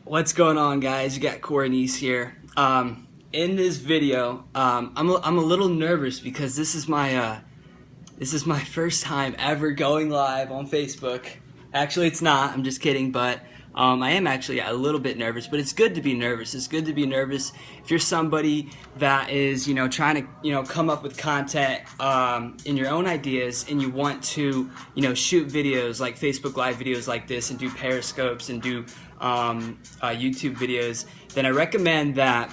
What's going on, guys? You got Corey Neese here. In this video, I'm a little nervous because this is my first time ever going live on Facebook. Actually, it's not. I'm just kidding, but I am actually a little bit nervous. But it's good to be nervous. It's good to be nervous if you're somebody that is, trying to, come up with content in your own ideas, and you want to, shoot videos like Facebook Live videos like this, and do Periscopes and do YouTube videos. Then I recommend that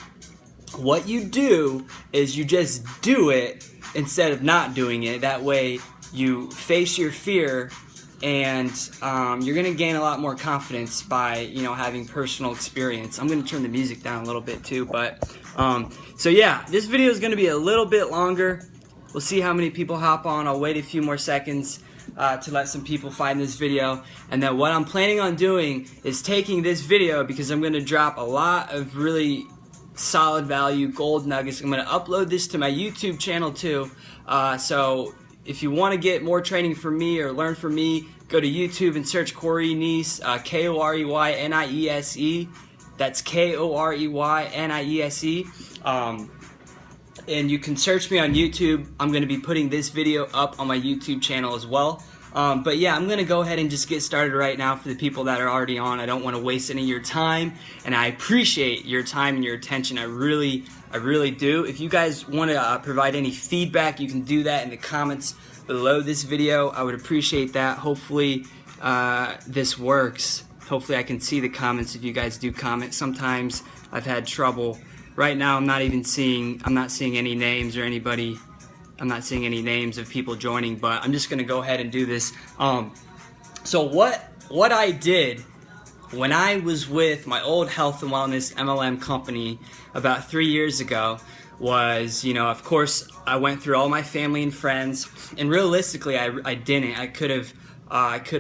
what you do is you just do it instead of not doing it. That way you face your fear, and you're gonna gain a lot more confidence by having personal experience. I'm gonna turn the music down a little bit too, but so yeah, this video is gonna be a little bit longer. We'll see how many people hop on. I'll wait a few more seconds to let some people find this video, and then what I'm planning on doing is taking this video, because I'm gonna drop a lot of really solid value gold nuggets. I'm going to upload this to my YouTube channel too, so if you want to get more training from me or learn from me, go to YouTube and search Corey Neese, K-O-R-E-Y-N-I-E-S-E. That's K-O-R-E-Y-N-I-E-S-E. And you can search me on YouTube. I'm going to be putting this video up on my YouTube channel as well. But yeah, I'm going to go ahead and just get started right now for the people that are already on. I don't want to waste any of your time, and I appreciate your time and your attention. I really do. If you guys want to provide any feedback, you can do that in the comments below this video. I would appreciate that. Hopefully this works. Hopefully I can see the comments if you guys do comment. Sometimes I've had trouble. Right now I'm not seeing any names or anybody. I'm not seeing any names of people joining, but I'm just gonna go ahead and do this. So what I did when I was with my old health and wellness MLM company about 3 years ago was, of course, I went through all my family and friends, and realistically, I didn't. I could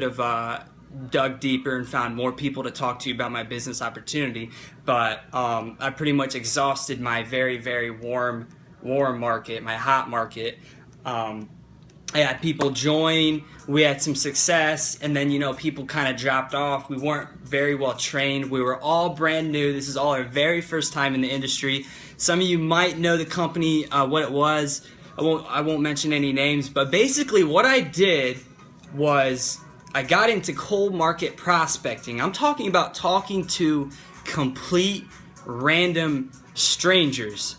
have dug deeper and found more people to talk to about my business opportunity, but I pretty much exhausted my very, very warm market, my hot market. I had people join, we had some success, and then people kind of dropped off. We weren't very well trained. We were all brand new. This is all our very first time in the industry. Some of you might know the company, what it was. I won't mention any names, but basically what I did was I got into cold market prospecting. I'm talking about talking to complete random strangers.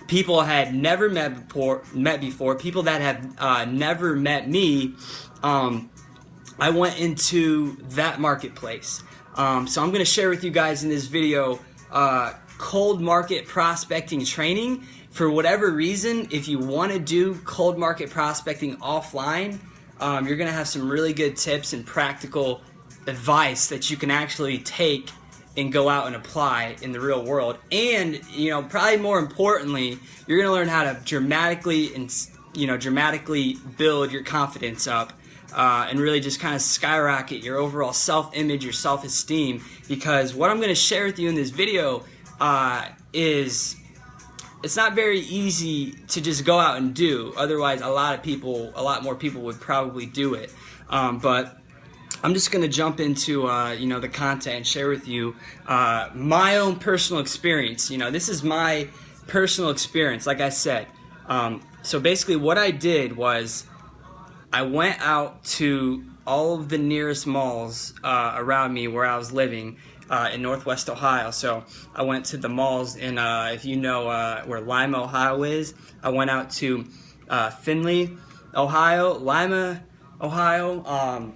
People I had never met before, people that have never met me. I went into that marketplace. So I'm going to share with you guys in this video cold market prospecting training. For whatever reason, if you want to do cold market prospecting offline, you're going to have some really good tips and practical advice that you can actually take and go out and apply in the real world. And probably more importantly, you're gonna learn how to dramatically build your confidence up, and really just kind of skyrocket your overall self-image, your self-esteem. Because what I'm gonna share with you in this video is, it's not very easy to just go out and do. Otherwise, a lot more people would probably do it. But I'm just going to jump into the content and share with you my own personal experience. This is my personal experience, like I said. So basically what I did was I went out to all of the nearest malls around me where I was living in Northwest Ohio. So I went to the malls in, if you know where Lima, Ohio is, I went out to Findlay, Ohio, Lima, Ohio,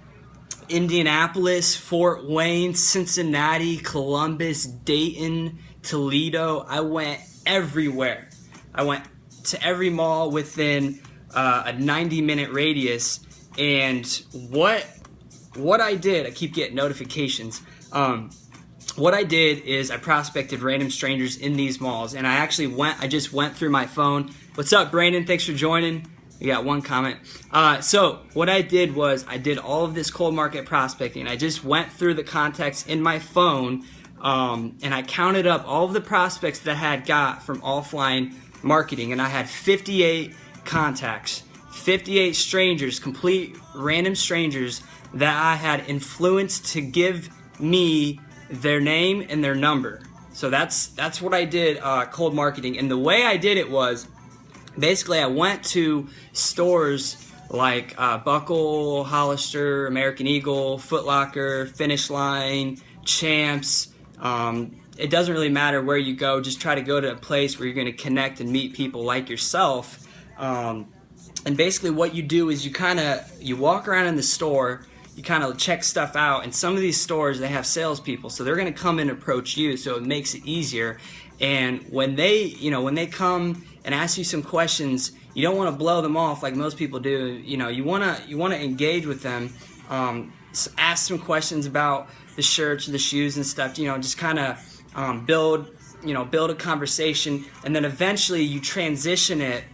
Indianapolis, Fort Wayne, Cincinnati, Columbus, Dayton, Toledo. I went everywhere. I went to every mall within a 90-minute radius. And what I did, I keep getting notifications. What I did is I prospected random strangers in these malls, and I just went through my phone. What's up, Brandon? Thanks for joining. We got one comment. So what I did was I did all of this cold market prospecting. I just went through the contacts in my phone, and I counted up all of the prospects that I had got from offline marketing, and I had 58 contacts, 58 strangers, complete random strangers that I had influenced to give me their name and their number. So that's what I did cold marketing. And the way I did it was basically I went to stores like Buckle, Hollister, American Eagle, Foot Locker, Finish Line, Champs. It doesn't really matter where you go. Just try to go to a place where you're going to connect and meet people like yourself. And basically what you do is you walk around in the store, you kind of check stuff out, and some of these stores, they have salespeople, so they're going to come and approach you, so it makes it easier. And when they come and ask you some questions, you don't want to blow them off like most people do. You want to engage with them, ask some questions about the shirts, the shoes, and stuff. Just kind of build a conversation, and then eventually you transition it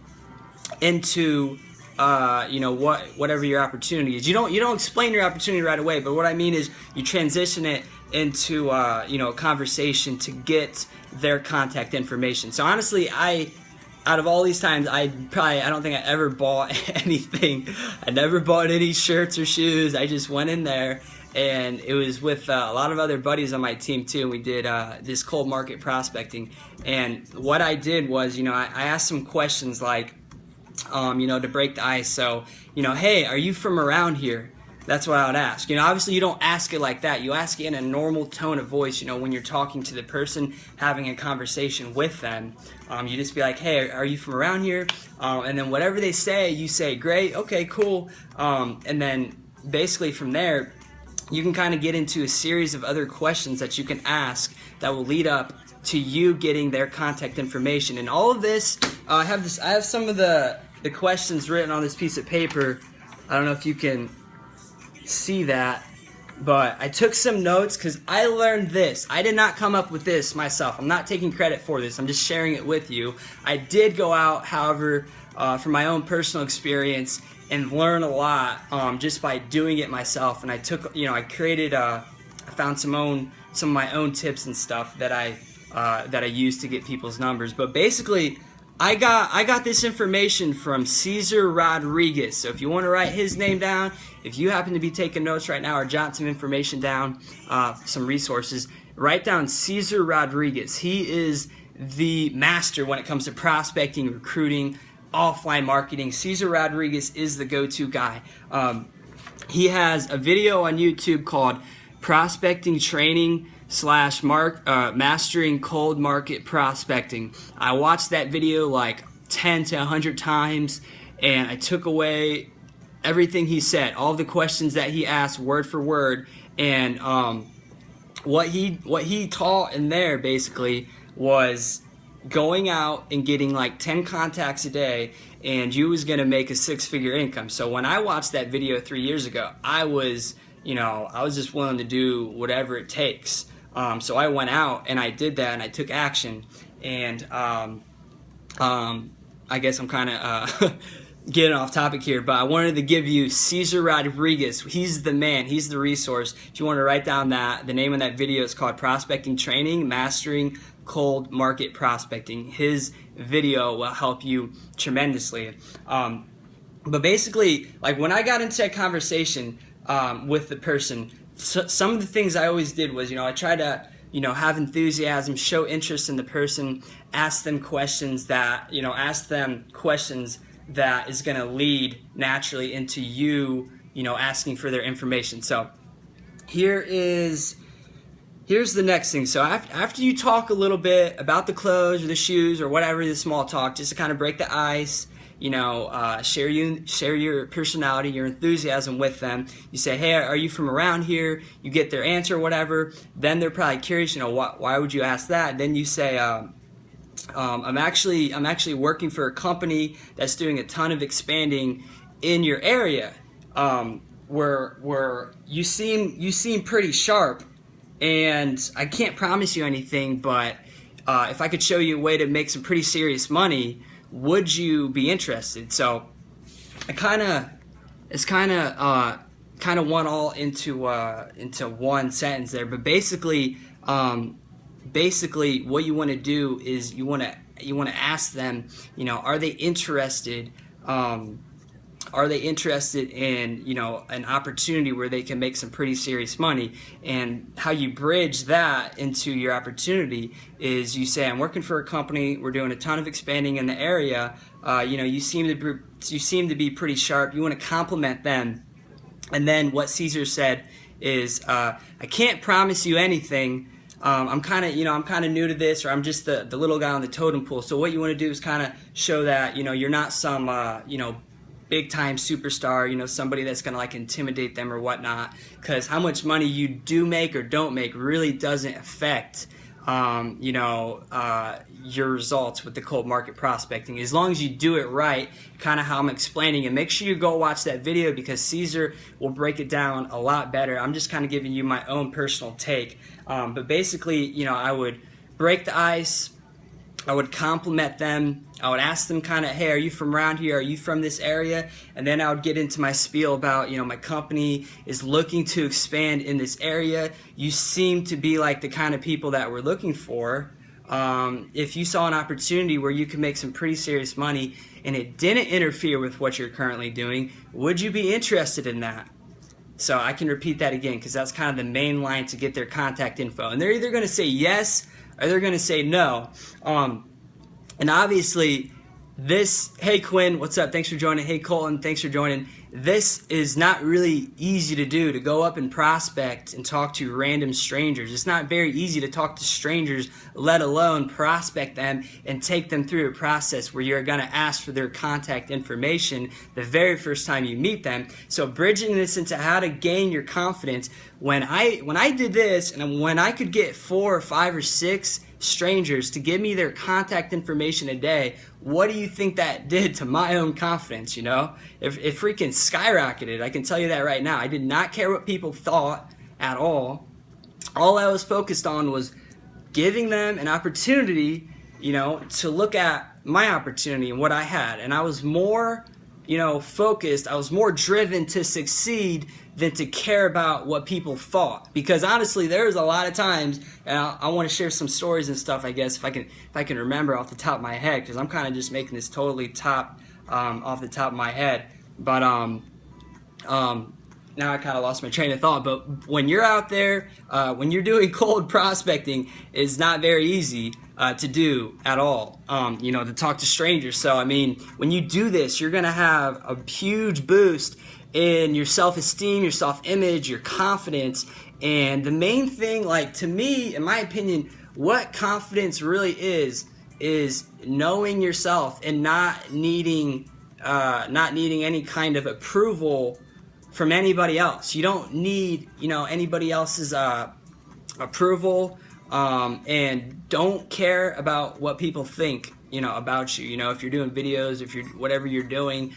into whatever your opportunity is. You don't explain your opportunity right away, but what I mean is you transition it into a conversation to get their contact information. So honestly, out of all these times, I don't think I ever bought anything. I never bought any shirts or shoes. I just went in there, and it was with a lot of other buddies on my team too. And we did this cold market prospecting. And what I did was, I asked some questions like, to break the ice. So, hey, are you from around here? That's what I would ask. Obviously you don't ask it like that. You ask it in a normal tone of voice, when you're talking to the person, having a conversation with them. You just be like, hey, are you from around here? And then whatever they say, you say, great, okay, cool. And then basically from there, you can kind of get into a series of other questions that you can ask that will lead up to you getting their contact information. And all of this, I have some of the questions written on this piece of paper. I don't know if you can see that, but I took some notes because I learned this. I did not come up with this myself. I'm not taking credit for this. I'm just sharing it with you. I did go out, however, from my own personal experience and learn a lot just by doing it myself. And I took, I created, I found some of my own tips and stuff that I used to get people's numbers. But basically, I got this information from Cesar Rodriguez. So if you want to write his name down, if you happen to be taking notes right now or jot some information down, some resources, write down Cesar Rodriguez. He is the master when it comes to prospecting, recruiting, offline marketing. Cesar Rodriguez is the go-to guy. He has a video on YouTube called Prospecting Training / Mastering Cold Market Prospecting. I watched that video like 10 to 100 times, and I took away everything he said, all the questions that he asked word for word. And what he taught in there basically was going out and getting like 10 contacts a day, and you was going to make a 6-figure income. So when I watched that video 3 years ago, I was just willing to do whatever it takes. So I went out and I did that, and I took action. And I guess I'm kind of getting off topic here, but I wanted to give you Cesar Rodriguez. He's the man. He's the resource. If you want to write down the name of that video is called Prospecting Training, Mastering Cold Market Prospecting. His video will help you tremendously. But basically, like when I got into that conversation with the person, some of the things I always did was, I try to, have enthusiasm, show interest in the person, ask them questions that is going to lead naturally into you, asking for their information. So here's the next thing. So after you talk a little bit about the clothes or the shoes or whatever, the small talk, just to kind of break the ice, share your personality, your enthusiasm with them. You say, hey, are you from around here? You get their answer or whatever. Then they're probably curious, why would you ask that? Then you say, I'm actually working for a company that's doing a ton of expanding in your area, where you seem pretty sharp, and I can't promise you anything, but if I could show you a way to make some pretty serious money, would you be interested? So it's kind of one all into one sentence there, but basically what you want to do is you want to ask them, are they interested Are they interested in, you know, an opportunity where they can make some pretty serious money? And how you bridge that into your opportunity is you say, I'm working for a company, we're doing a ton of expanding in the area, you know, you seem to be pretty sharp, you want to compliment them. And then what Caesar said is, I can't promise you anything. I'm kind of new to this, or I'm just the little guy on the totem pole. So what you want to do is kind of show that, you know, you're not some, you know, big time superstar, you know, somebody that's going to like intimidate them or whatnot, because how much money you do make or don't make really doesn't affect, you know, your results with the cold market prospecting, as long as you do it right, kind of how I'm explaining it. Make sure you go watch that video, because Caesar will break it down a lot better. I'm just kind of giving you my own personal take. But basically, you know, I would break the ice, I would compliment them, I would ask them kind of, hey, are you from around here? Are you from this area? And then I would get into my spiel about, you know, my company is looking to expand in this area. You seem to be like the kind of people that we're looking for. If you saw an opportunity where you could make some pretty serious money and it didn't interfere with what you're currently doing, would you be interested in that? So I can repeat that again, because that's kind of the main line to get their contact info. And they're either going to say yes or they're going to say no. And obviously, this, hey Quinn, what's up? Thanks for joining. Hey Colton, thanks for joining. This is not really easy to do, to go up and prospect and talk to random strangers. It's not very easy to talk to strangers, let alone prospect them and take them through a process where you're going to ask for their contact information the very first time you meet them. So bridging this into how to gain your confidence, when I did this, and when I could get 4 or 5 or 6 strangers to give me their contact information a day, what do you think that did to my own confidence? You know, it freaking skyrocketed. I can tell you that right now. I did not care what people thought at all. All I was focused on was giving them an opportunity, you know, to look at my opportunity and what I had. And I was more, you know, focused. I was more driven to succeed than to care about what people thought. Because honestly, there was a lot of times, and I want to share some stories and stuff, I guess, if I can remember off the top of my head, because I'm kind of just making this totally off the top of my head. But now I kind of lost my train of thought. But when you're out there, when you're doing cold prospecting, it's not very easy to do at all, you know, to talk to strangers. So, I mean, when you do this, you're going to have a huge boost in your self-esteem, your self-image, your confidence. And the main thing, like, to me, in my opinion, what confidence really is knowing yourself and not needing any kind of approval from anybody else. You don't need, you know, anybody else's approval, and don't care about what people think, you know, about you. You know, if you're doing videos, if you're whatever you're doing,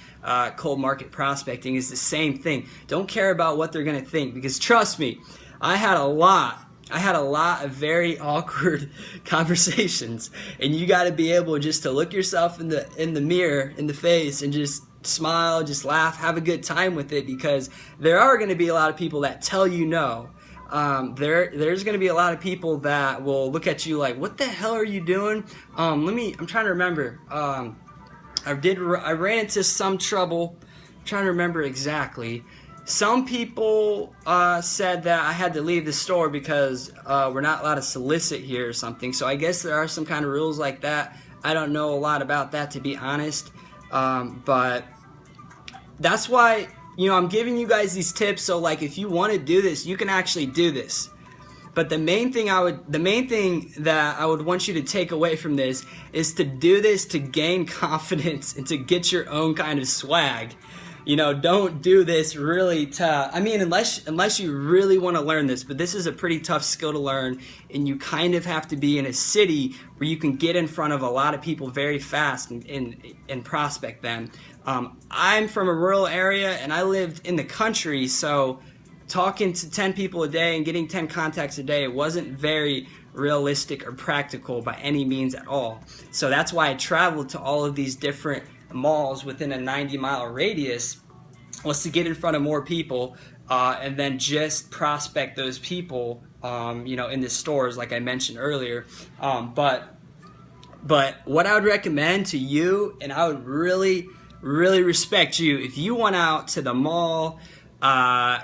cold market prospecting is the same thing. Don't care about what they're gonna think, because trust me, I had a lot of very awkward conversations, and you got to be able just to look yourself in the mirror, in the face, and just smile, just laugh, have a good time with it, because there are going to be a lot of people that tell you no. There's going to be a lot of people that will look at you like, what the hell are you doing? I'm trying to remember. I ran into some trouble. I'm trying to remember exactly. Some people said that I had to leave the store because we're not allowed to solicit here or something. So I guess there are some kind of rules like that. I don't know a lot about that, to be honest. But that's why, you know, I'm giving you guys these tips. So like, if you want to do this, you can actually do this. But the main thing that I would want you to take away from this is to do this to gain confidence and to get your own kind of swag. You know, don't do this really I mean, unless you really want to learn this, but this is a pretty tough skill to learn, and you kind of have to be in a city where you can get in front of a lot of people very fast and prospect them. I'm from a rural area, and I lived in the country, so talking to 10 people a day and getting 10 contacts a day, it wasn't very realistic or practical by any means at all. So that's why I traveled to all of these different malls within a 90-mile radius, was to get in front of more people, and then just prospect those people, you know, in the stores, like I mentioned earlier. But what I would recommend to you, and I would really really respect you if you went out to the mall or